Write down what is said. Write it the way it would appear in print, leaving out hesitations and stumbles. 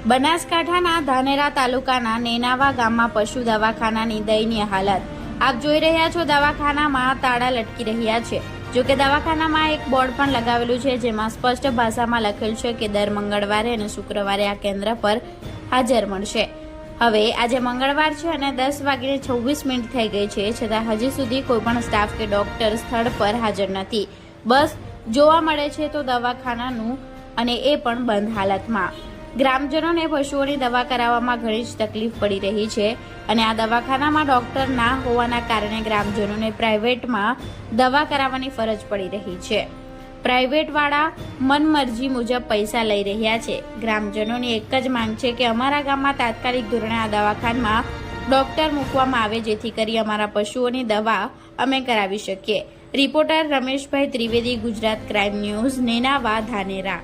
બનાસકાંઠાના ધાનેરા તાલુકાના નેનાવા ગામમાં પશુ દવાખાનાની દયનીય હાલત। આપ જોઈ રહ્યા છો, દવાખાનામાં તાળા લટકી રહ્યા છે। જો કે દવાખાનામાં એક બોર્ડ પણ લગાવેલું છે, જેમાં સ્પષ્ટ ભાષામાં લખેલ છે કે દર મંગળવારે અને શુક્રવારે આ કેન્દ્ર પર હાજર મળશે। હવે આજે મંગળવાર છે અને 10:26 થઈ ગઈ છે, છતાં હજી સુધી કોઈ પણ સ્ટાફ કે ડોક્ટર સ્થળ પર હાજર નથી। બસ જોવા મળે છે તો દવાખાનાનું, અને એ પણ બંધ હાલતમાં। ગ્રામજનોને પશુઓની દવા કરાવવામાં ઘણી જ તકલીફ પડી રહી છે અને આ દવાખાનામાં ડોક્ટર ના હોવાના કારણે ગ્રામજનોને પ્રાઇવેટમાં દવા કરાવવાની ફરજ પડી રહી છે। પ્રાઇવેટવાળા મનમરજી મુજબ પૈસા લઈ રહ્યા છે। ગ્રામજનોની એક જ માંગ છે કે અમારા ગામમાં તાત્કાલિક ધોરણે આ દવાખાનામાં ડોક્ટર મૂકવામાં આવે, જેથી કરી અમારા પશુઓની દવા અમે કરાવી શકીએ। Reporter Rameshbhai Trivedi, Gujarat crime news, Nenava, Dhanera.